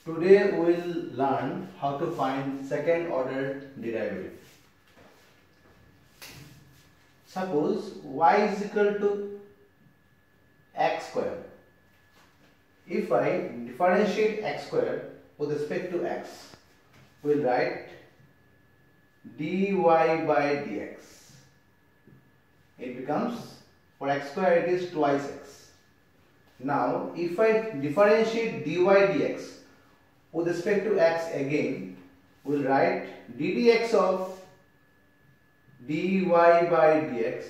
Today we will learn how to find second order derivative. Suppose y is equal to x square. If I differentiate x square with respect to x, we will write dy by dx. It becomes, for x square it is twice x. Now if I differentiate dy dx with respect to x again, we will write ddx of dy by dx,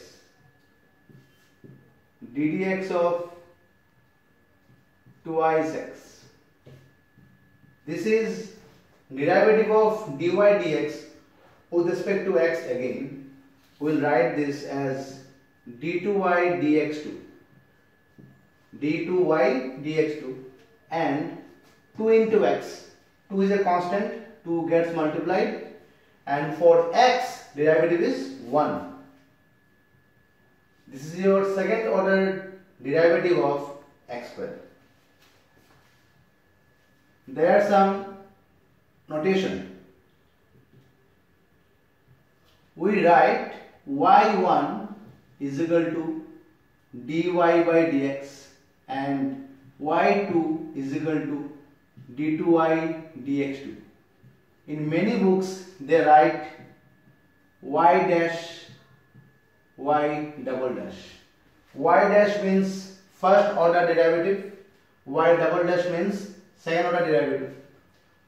ddx of twice x. This is derivative of dy dx with respect to x again. We will write this as d2y dx2, d2y dx2, and 2 into x. 2 is a constant, 2 gets multiplied, and for x derivative is 1. This is your second order derivative of x square. There are some notation. We write y1 is equal to dy by dx and y2 is equal to d2y dx2. In many books they write y dash y double dash. Y dash means first order derivative, y double dash means second order derivative.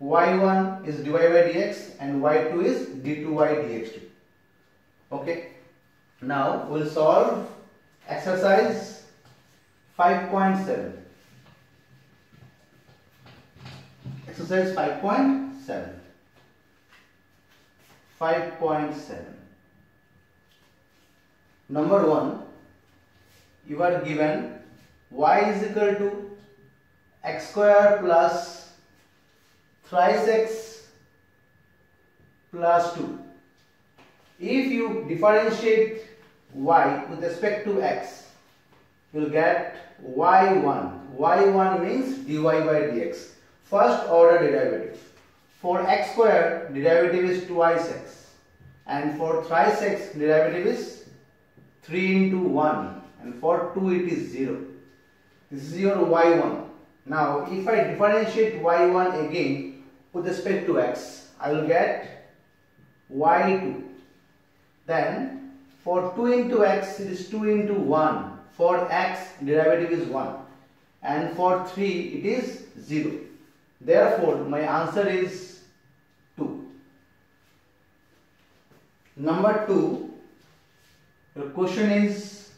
y1 is dy by dx and y2 is d2y dx2. Okay, now we'll solve exercise 5.7. Exercise 5.7. 5.7. Number 1, you are given y is equal to x square plus thrice x plus 2. If you differentiate y with respect to x, you will get y1. y1 means dy by dx, first order derivative. For x square derivative is twice x, and for thrice x derivative is 3 into 1, and for 2 it is 0. This is your y1. Now if I differentiate y1 again with respect to x, I will get y2. Then for 2 into x it is 2 into 1. For x derivative is 1, and for 3 it is 0. Therefore my answer is 2. Number 2, your question is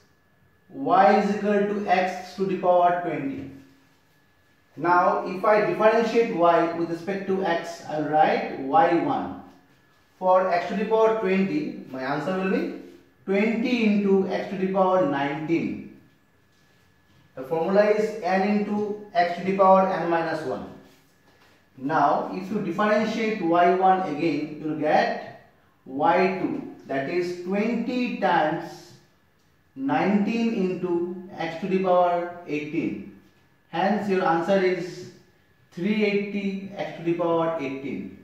y is equal to x to the power 20. Now if I differentiate y with respect to x, I will write y1. For x to the power 20, my answer will be 20 into x to the power 19. The formula is n into x to the power n minus 1. Now if you differentiate y1 again, you will get y2, that is 20 times 19 into x to the power 18. Hence your answer is 380 x to the power 18.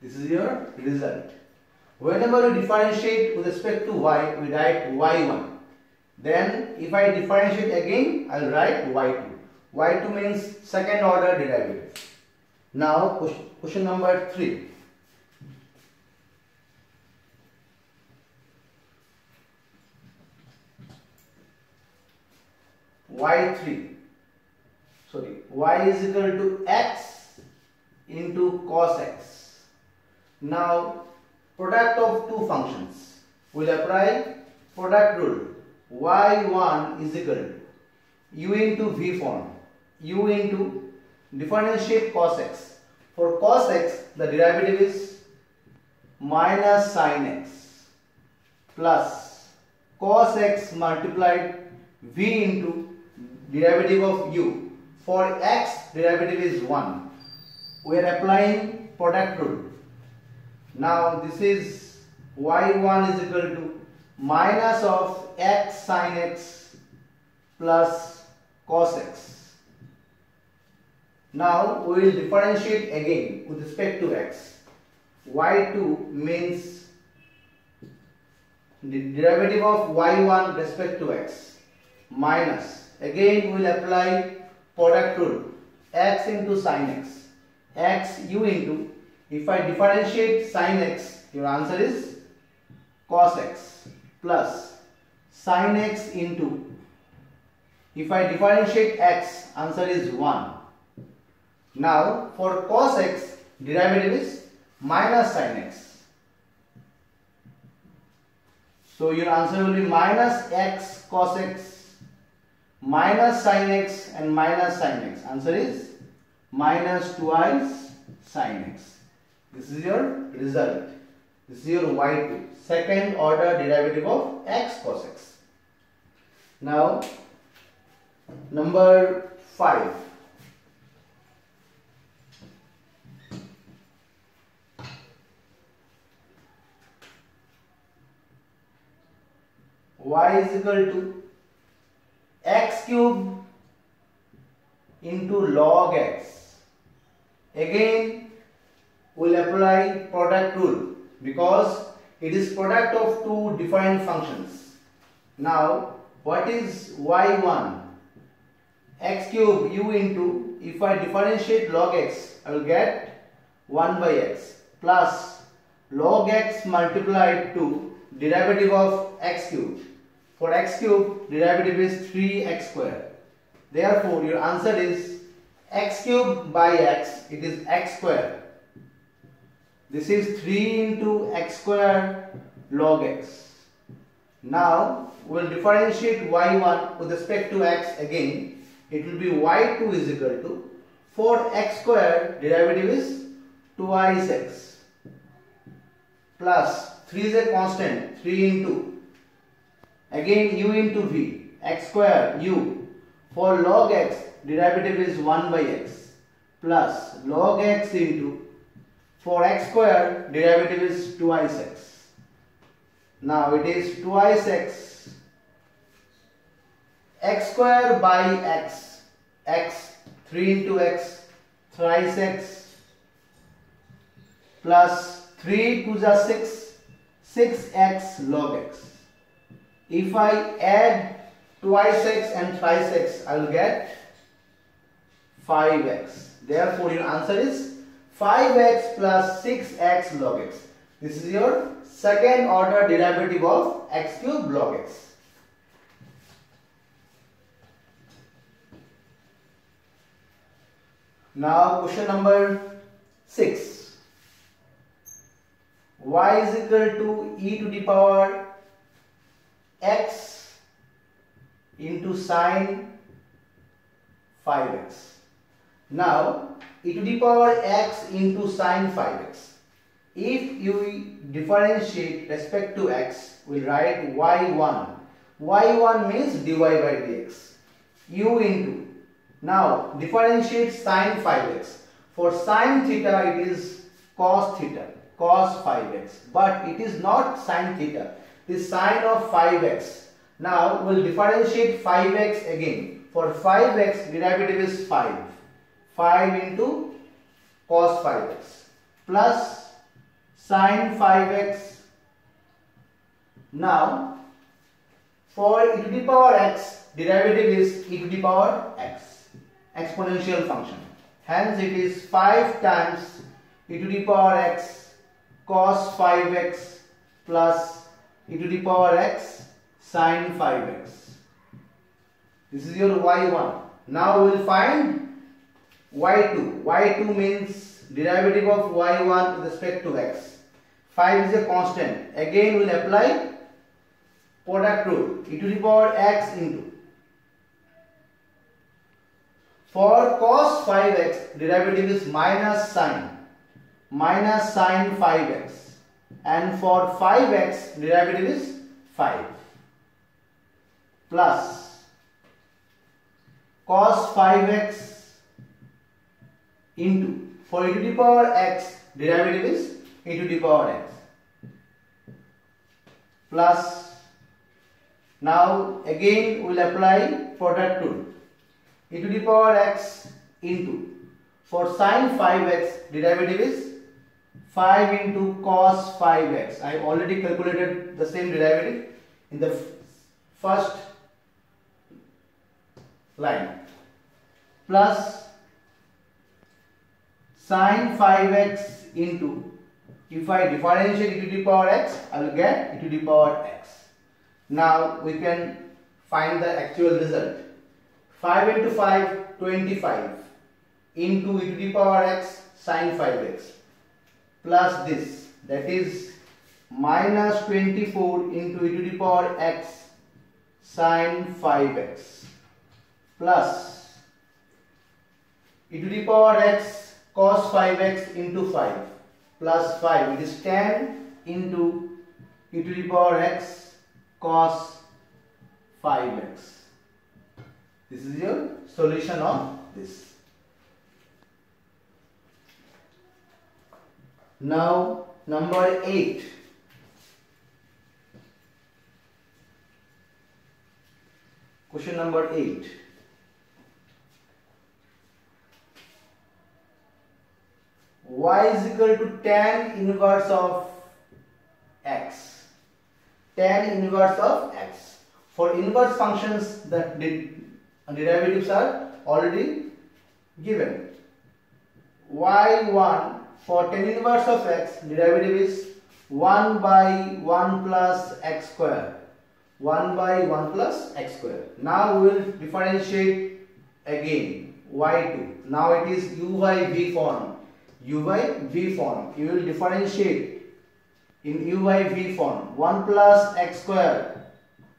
This is your result. Whenever you differentiate with respect to y, we write y1. Then if I differentiate again, I will write y2. y2 means second order derivative. Now question number 3. y is equal to x into cos x. Now product of two functions. We will apply product rule. y1 is equal to u into v form, u into differentiate cos x. For cos x the derivative is minus sin x plus cos x multiplied v into derivative of u. For x derivative is 1. We are applying product rule. Now this is y1 is equal to minus of x sin x plus cos x. Now we will differentiate again with respect to x. y2 means the derivative of y1 respect to x minus, again we will apply product rule, x into sin x, x u into, if I differentiate sin x, your answer is cos x, plus sin x into, if I differentiate x, answer is 1. Now for cos x, derivative is minus sin x. So your answer will be minus x cos x, minus sin x and minus sin x. Answer is minus twice sin x. This is your result. This is your y2, second order derivative of x cos x. Now number 5. Y is equal to x cube into log x. Again we will apply product rule because it is product of two different functions. Now what is y1? X cube u into, if I differentiate log x, I will get 1 by x plus log x multiplied to derivative of x cube. For x cube, derivative is 3x square. Therefore your answer is x cube by x, it is x square. This is 3 into x square log x. Now we will differentiate y1 with respect to x again. It will be y2 is equal to, for x square derivative is twice x plus 3 is a constant, 3 into, again u into v, x square u, for log x derivative is 1 by x plus log x into, for x square derivative is twice x. Now it is twice x square by x, x 3 into x, thrice x plus 3 to the 6, 6x log x. If I add twice x and thrice x, I will get 5x. Therefore your answer is 5x plus 6x log x. This is your second order derivative of x cube log x. Now question number 6. Y is equal to e to the power x into sine 5x. Now e to the power x into sine 5x. If you differentiate respect to x, we will write y1. y1 means dy by dx. U into, now differentiate sine 5x. For sine theta it is cos theta, cos 5x. But it is not sine theta, it is sine of 5x. Now we will differentiate 5x again. For 5x derivative is 5. 5 into cos 5x plus sine 5x. Now for e to the power x, derivative is e to the power x, exponential function. Hence it is 5 times e to the power x cos 5x plus e to the power x sine 5x. This is your y1. Now we will find y2. y2 means derivative of y1 with respect to x. 5 is a constant. Again we will apply product rule, e to the power x into, for cos 5x derivative is minus sine 5x, and for 5x derivative is 5 plus cos 5x into, for e to the power x derivative is e to the power x plus, now again we will apply product rule, e to the power x into, For sin 5x, derivative is 5 into cos 5x. I have already calculated the same derivative in the first line. Plus sin 5x into, if I differentiate e to the power x, I will get e to the power x. Now we can find the actual result. 5 into 5, 25 into e to the power x sin 5x plus this, that is minus 24 into e to the power x sin 5x plus e to the power x cos 5x into 5 plus 5, it is 10 into e to the power x cos 5x. This is your solution of this. Now number 8. Question number 8. Y is equal to tan inverse of x. Tan inverse of x. For inverse functions, the derivatives are already given. Y1 for tan inverse of x, derivative is 1 by 1 plus x square. 1 by 1 plus x square. Now we will differentiate again y2. Now it is u by v form. U by v form. You will differentiate in u by v form. 1 plus x square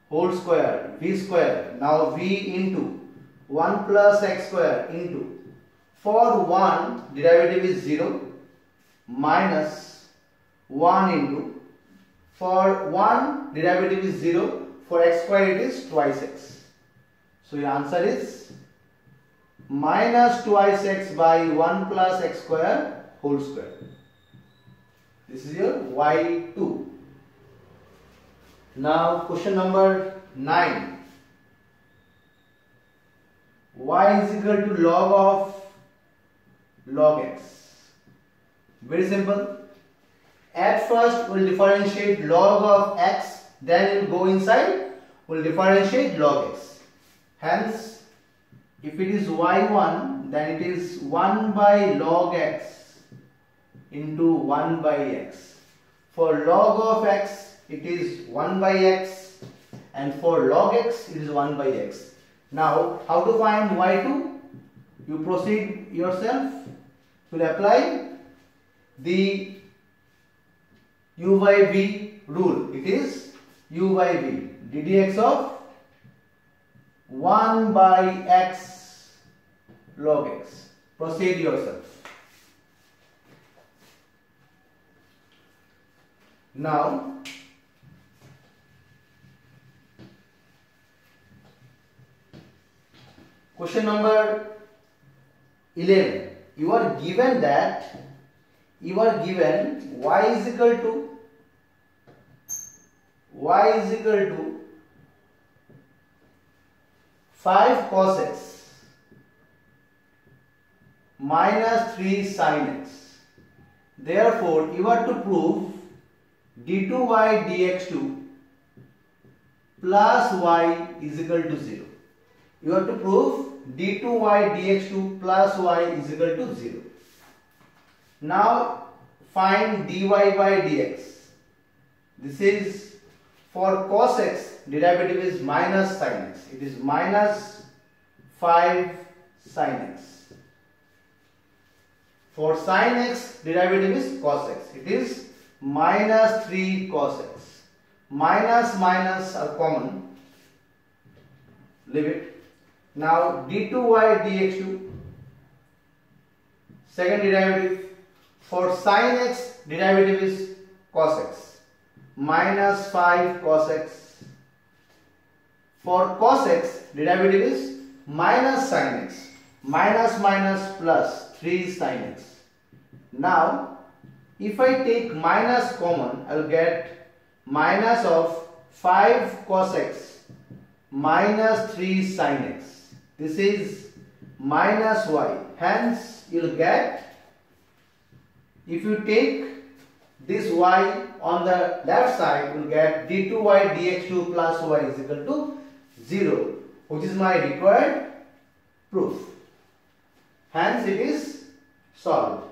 whole square v square. Now v into 1 plus x square into, for 1 derivative is 0 minus 1 into, for 1 derivative is 0, for x square it is twice x. So your answer is minus twice x by 1 plus x square whole square. This is your y2. Now question number 9. Y is equal to log of log x. Very simple. At first we will differentiate log of x, then we will go inside, we will differentiate log x. Hence, if it is y1, then it is 1 by log x into 1 by x. For log of x, it is 1 by x, and for log x, it is 1 by x. Now, how to find y2? You proceed yourself. You will apply the u by v rule. It is u by v, ddx of 1 by x log x. Proceed yourself. Now, question number 11. You are given y is equal to 5 cos x minus 3 sin x. Therefore, you are to prove d2y dx2 plus y is equal to 0. You have to prove d2y dx2 plus y is equal to 0. Now find dy by dx. This is for cos x, derivative is minus sin x. It is minus 5 sin x. For sin x, derivative is cos x. It is minus 3 cos x. Minus minus are common. Leave it. Now d2y dx2, second derivative, for sin x derivative is cos x, minus 5 cos x. For cos x derivative is minus sin x, minus minus plus 3 sin x. Now if I take minus common, I will get minus of 5 cos x minus 3 sin x. This is minus y. Hence you will get, if you take this y on the left side, you will get d2y dx2 plus y is equal to 0, which is my required proof. Hence it is solved.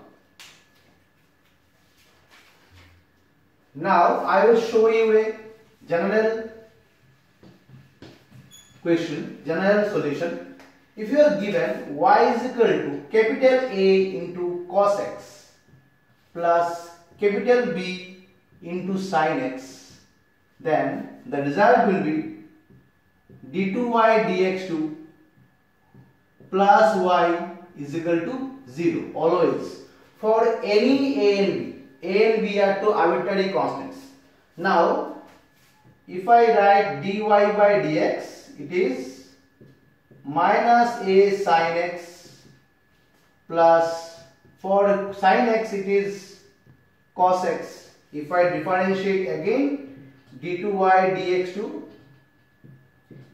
Now I will show you a general question, general solution. If you are given y is equal to capital A into cos x plus capital B into sin x, then the result will be d2y dx2 plus y is equal to 0 always for any a and b. A and b are two arbitrary constants. Now if I write dy by dx, it is minus a sin x plus, for sin x it is cos x. If I differentiate again, d2y dx2,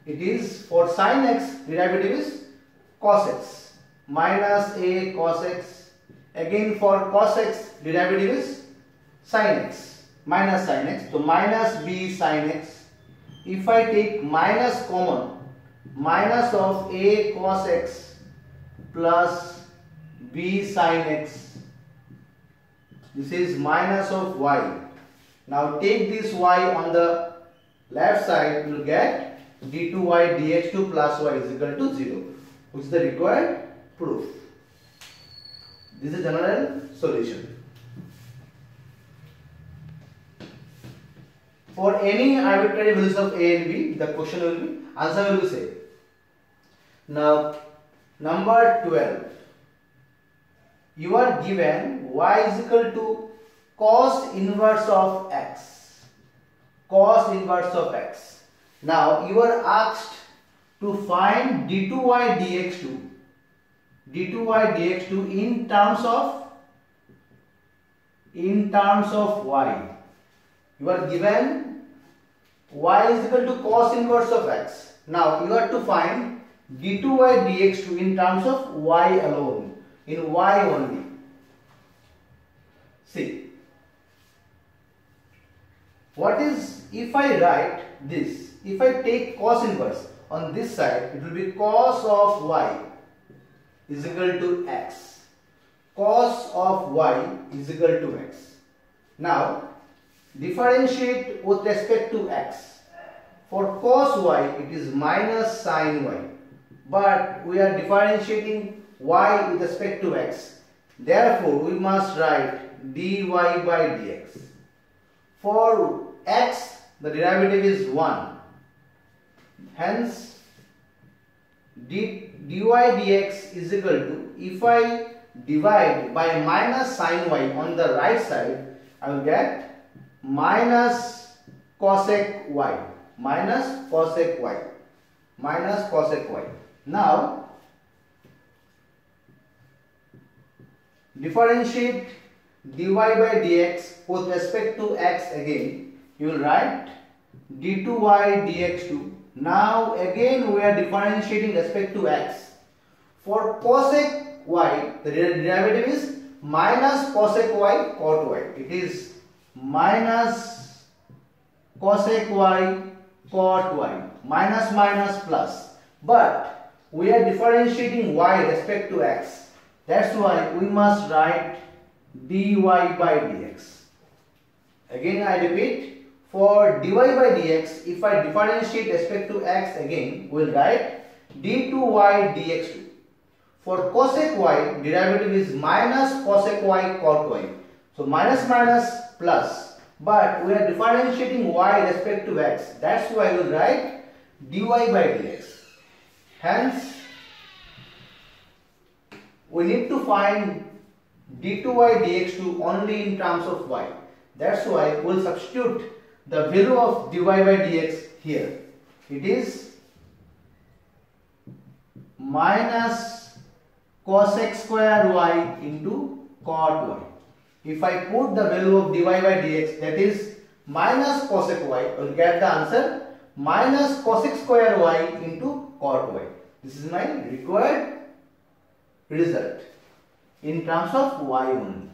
it is, for sin x derivative is cos x minus a cos x. Again for cos x derivative is sin x minus sin x, so minus b sin x. If I take minus common, minus of a cos x plus b sin x, this is minus of y. Now take this y on the left side, you will get d2y dx2 plus y is equal to 0, which is the required proof. This is general solution. For any arbitrary values of a and b, the question will be, answer will be same. Now number 12, you are given y is equal to cos inverse of x. Cos inverse of x. Now you are asked to find d2y dx2. d2y dx2 in terms of y. You are given y is equal to cos inverse of x. Now you have to find d2y dx2 in terms of y alone, in y only. See, what is, if I write this, if I take cos inverse on this side, it will be cos of y is equal to x. Cos of y is equal to x. Now differentiate with respect to x. For cos y it is minus sin y, but we are differentiating y with respect to x. Therefore we must write dy by dx. For x the derivative is 1. Hence dy dx is equal to, if I divide by minus sin y on the right side, I will get minus cosec y, minus cosec y, minus cosec y. Now differentiate dy by dx with respect to x again, you will write d2y dx2. Now again we are differentiating respect to x. For cosec y, the derivative is minus cosec y cot y. It is minus cosec y cot y, minus minus plus. But we are differentiating y respect to x. That's why we must write dy by dx. Again I repeat, for dy by dx, if I differentiate respect to x again, we will write d2y dx2. For cosec y, derivative is minus cosec y cot y. So minus minus plus, but we are differentiating y respect to x. That's why we will write dy by dx. Hence we need to find d2y dx2 only in terms of y. That's why we will substitute the value of dy by dx here. It is minus cosec square y into cot y. If I put the value of dy by dx, that is minus cosec y, I will get the answer minus cosec square y into cot y. This is my required result in terms of y only.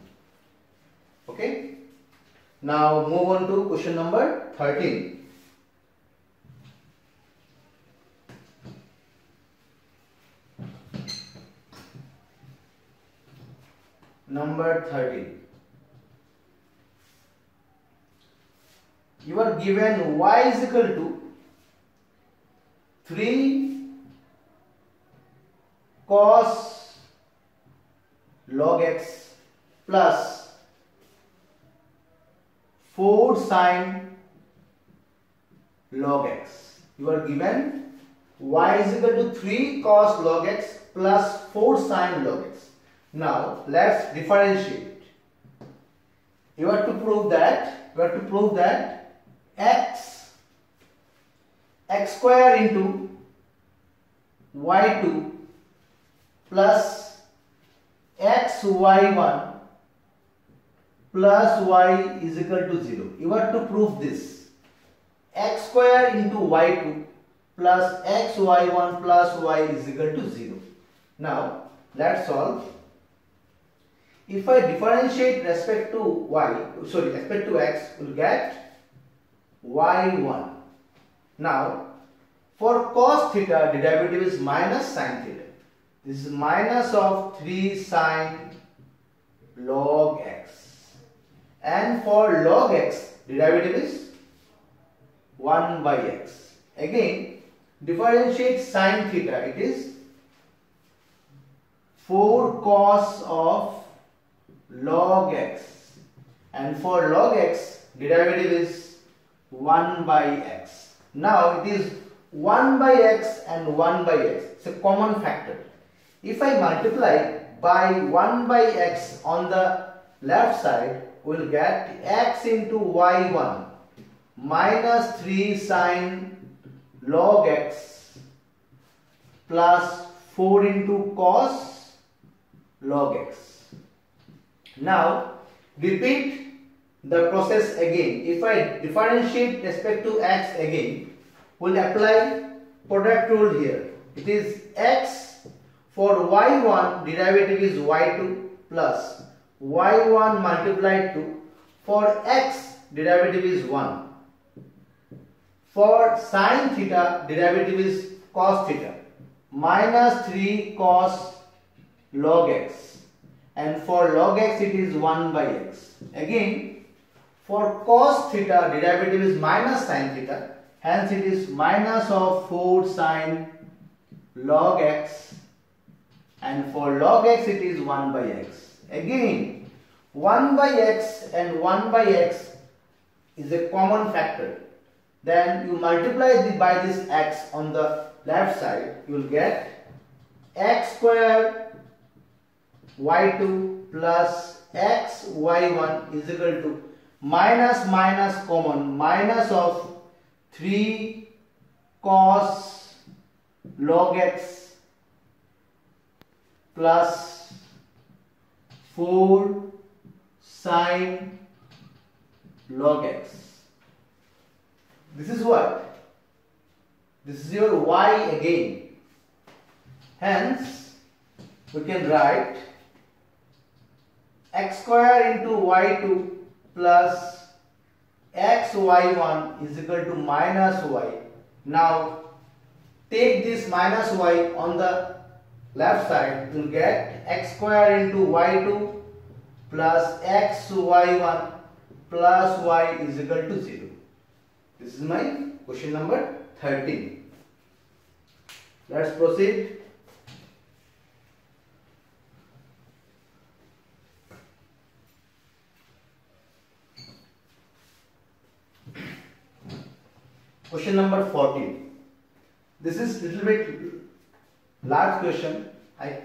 Okay. Now move on to question number 13. Number 13. You are given y is equal to 3 cos log x plus 4 sin log x. You are given y is equal to 3 cos log x plus 4 sin log x. Now let's differentiate. You have to prove that x square into y2 plus xy1 plus y is equal to 0. You have to prove this. X square into y2 plus xy1 plus y is equal to 0. Now let's solve. If I differentiate respect to x, we'll get y1. Now for cos theta, derivative is minus sin theta. This is minus of 3 sin log x. And for log x, derivative is 1 by x. Again, differentiate sin theta, it is 4 cos of log x, and for log x derivative is 1 by x. Now it is 1 by x and 1 by x. It's a common factor. If I multiply by 1 by x on the left side, we will get x into y1 minus 3 sin log x plus 4 into cos log x. Now repeat the process again. If I differentiate respect to x again, we will apply product rule here. It is x for y1 derivative is y2 plus y1 multiplied 2. For x derivative is 1. For sin theta derivative is cos theta minus 3 cos log x. And for log x it is 1 by x. Again, for cos theta derivative is minus sin theta, hence it is minus of 4 sin log x, and for log x it is 1 by x. Again, 1 by x and 1 by x is a common factor. Then you multiply by this x on the left side, you will get x square y2 plus x y1 is equal to minus minus common minus of 3 cos log x plus 4 sin log x. This is what? This is your y again. Hence we can write x square into y2 plus xy1 is equal to minus y. Now take this minus y on the left side, you will get x square into y2 plus xy1 plus y is equal to 0. This is my question number 13. Let's proceed. Question number 14. This is little bit large question. I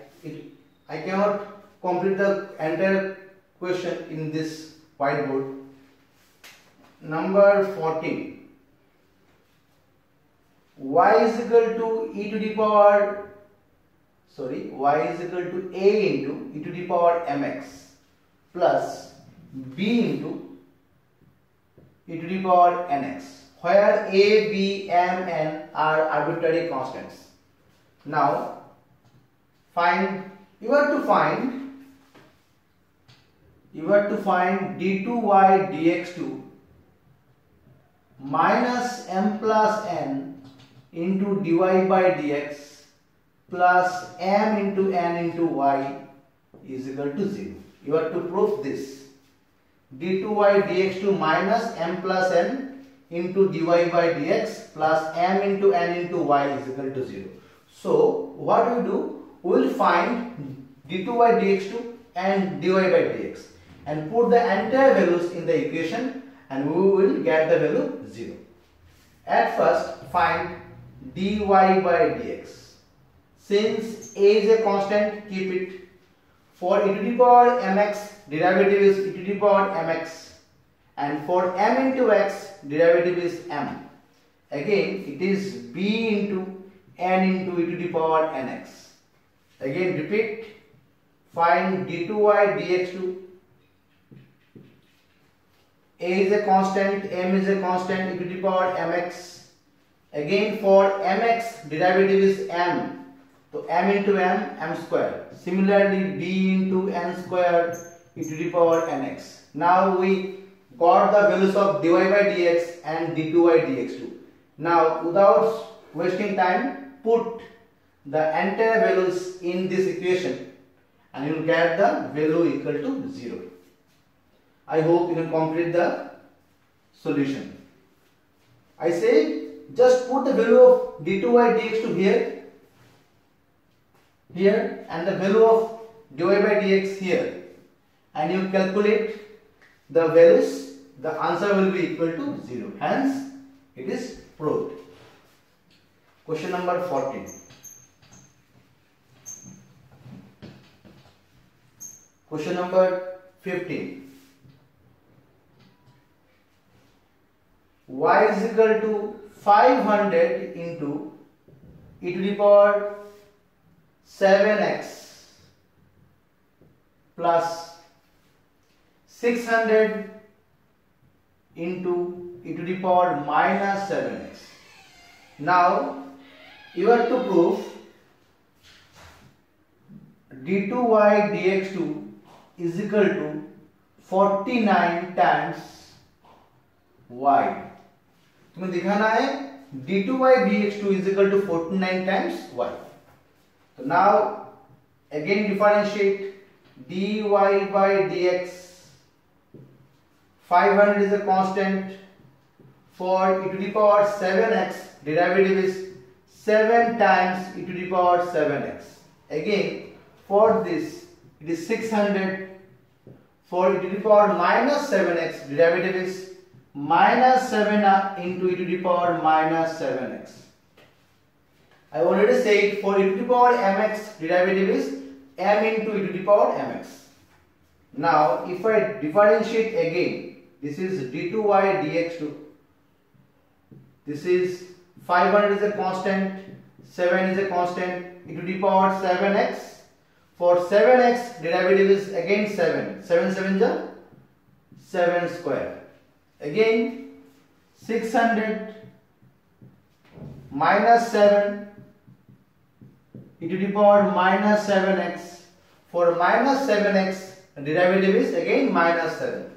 cannot complete the entire question in this whiteboard. Number 14. Y is equal to y is equal to a into e to the power mx plus b into e to the power nx, where a, b, m, n are arbitrary constants. Now find You have to find d2y dx2 minus m plus n into dy by dx plus m into n into y is equal to 0. You have to prove this. d2y dx2 minus m plus n into dy by dx plus m into n into y is equal to 0. So what we do? We will find d2y dx2 and dy by dx and put the entire values in the equation and we will get the value 0. At first find dy by dx. Since a is a constant, keep it. For e to the power mx, derivative is e to the power mx, and for m into x, derivative is m. Again it is b into n into e to the power nx. Again repeat, find d2y dx2. A is a constant, m is a constant, e to the power mx. Again for mx, derivative is m. So m into m square. Similarly b into n square e to the power nx. Now we got the values of dy by dx and d2y dx2. Now without wasting time, put the entire values in this equation and you will get the value equal to 0. I hope you can complete the solution. I say just put the value of d2y dx2 here and the value of dy by dx here, and you calculate the values, the answer will be equal to 0. Hence it is proved. Question number 14. Question number 15. Y is equal to 500 into e to the power 7x plus 600 into e to the power minus 7x. Now you have to prove d2y dx2 is equal to 49 times y. तुम्हें दिखाना है d2y dx2 is equal to 49 times y. So now again differentiate dy by dx. 500 is a constant. For e to the power 7x, derivative is 7 times e to the power 7x. Again for this it is 600. For e to the power minus 7x, derivative is minus 7 into e to the power minus 7x. I already said for e to the power mx, derivative is m into e to the power mx. Now if I differentiate again, this is d2y dx2. This is 500 is a constant, 7 is a constant, e to the power 7x. For 7x, derivative is again 7. 7 7 is 7 square. Again 600 minus 7 e to the power minus 7x. For minus 7x, derivative is again minus 7.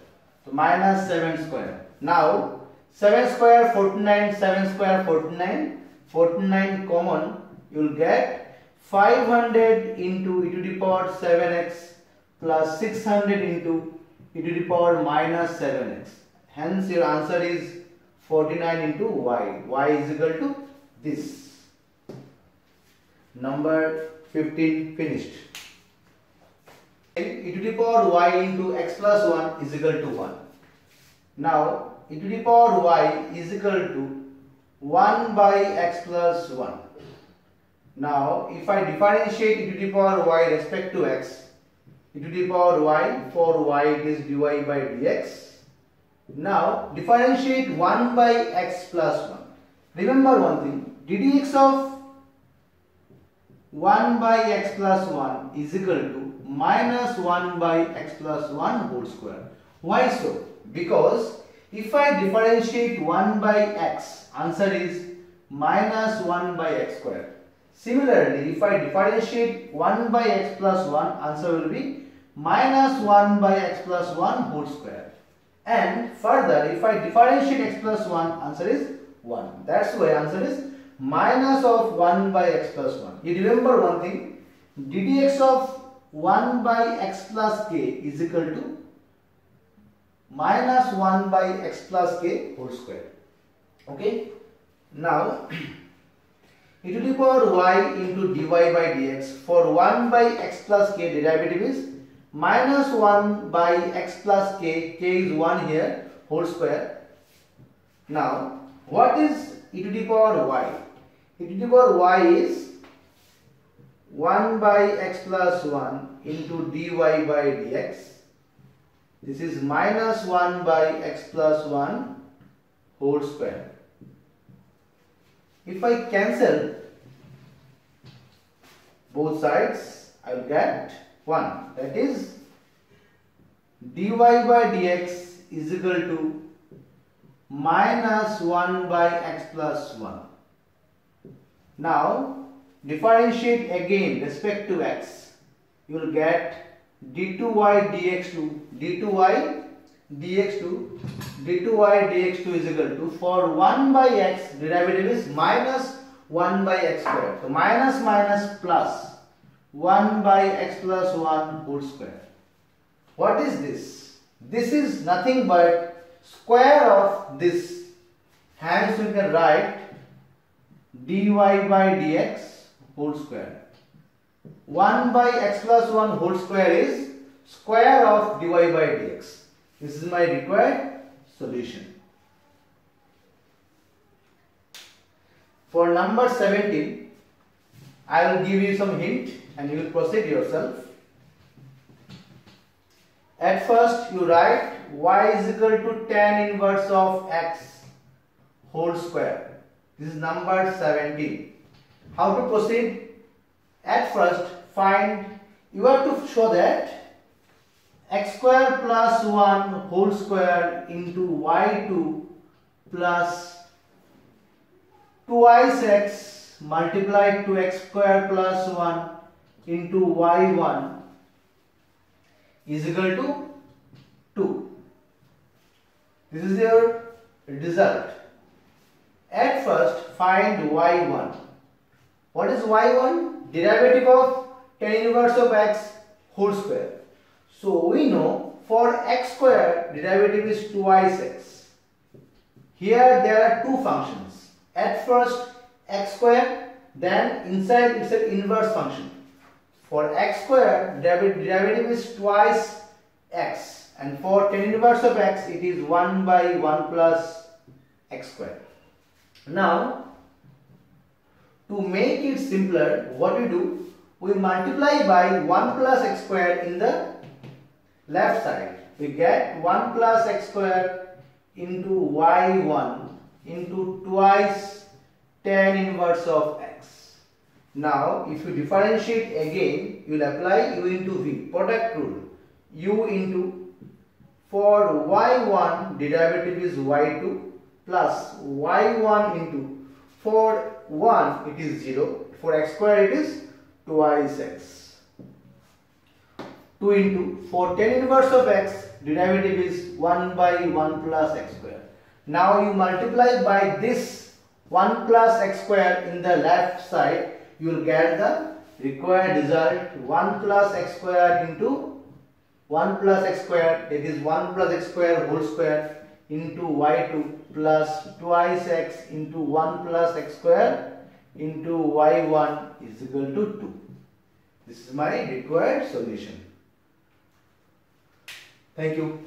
So minus 7 square. Now 7 square 49, 7 square 49, 49 common, you will get 500 into e to the power 7x plus 600 into e to the power minus 7x. Hence your answer is 49 into y. Y is equal to this. Number 15 finished. E to the power y into x plus 1 is equal to 1. Now e to the power y is equal to 1 by x plus 1. Now if I differentiate e to the power y respect to x, e to the power y, for y it is dy by dx. Now differentiate 1 by x plus 1. Remember one thing, ddx of 1 by x plus 1 is equal to minus 1 by x plus 1 whole square. Why so? Because if I differentiate 1 by x, answer is minus 1 by x square. Similarly, if I differentiate 1 by x plus 1, answer will be minus 1 by x plus 1 whole square. And further, if I differentiate x plus 1, answer is 1. That's why answer is minus of 1 by x plus 1. You remember one thing, ddx of 1 by x plus k is equal to minus 1 by x plus k whole square. Okay. Now, e to the power y into dy by dx for 1 by x plus k derivative is minus 1 by x plus k is 1 here, whole square. Now, what is e to the power y? E to the power y is 1 by x plus 1 into dy by dx. This is minus 1 by x plus 1 whole square. If I cancel both sides, I will get 1. That is dy by dx is equal to minus 1 by x plus 1. Now, differentiate again respect to x. You will get d2y dx2 is equal to, for 1 by x derivative is minus 1 by x square. So minus minus plus 1 by x plus 1 whole square. What is this? This is nothing but square of this. Hence we can write dy by dx whole square. 1 by x plus 1 whole square is square of dy by dx. This is my required solution. For number 17, I will give you some hint and you will proceed yourself. At first you write y is equal to tan inverse of x whole square. This is number 17. How to proceed? At first you have to show that x square plus 1 whole square into y2 plus twice x multiplied to x square plus 1 into y1 is equal to 2. This is your result. At first find y1. What is y1? Derivative of tan inverse of x whole square. So we know for x square derivative is twice x. Here there are two functions. At first x square, then inside it's an inverse function. For x square derivative is twice x, and for tan inverse of x it is 1 by 1 plus x square. Now to make it simpler, what we do? We multiply by 1 plus x square in the left side. We get 1 plus x square into y1 into twice tan inverse of x. Now if you differentiate again, you will apply u into v, product rule. U into, for y1 derivative is y2 plus y1 into, for 1 it is 0, for x square it is twice x. 2 into, for tan inverse of x derivative is 1 by 1 plus x square. Now you multiply by this 1 plus x square in the left side, you will get the required result 1 plus x square into 1 plus x square, that is 1 plus x square whole square into y2 plus twice x into 1 plus x square into y1 is equal to 2. This is my required solution. Thank you.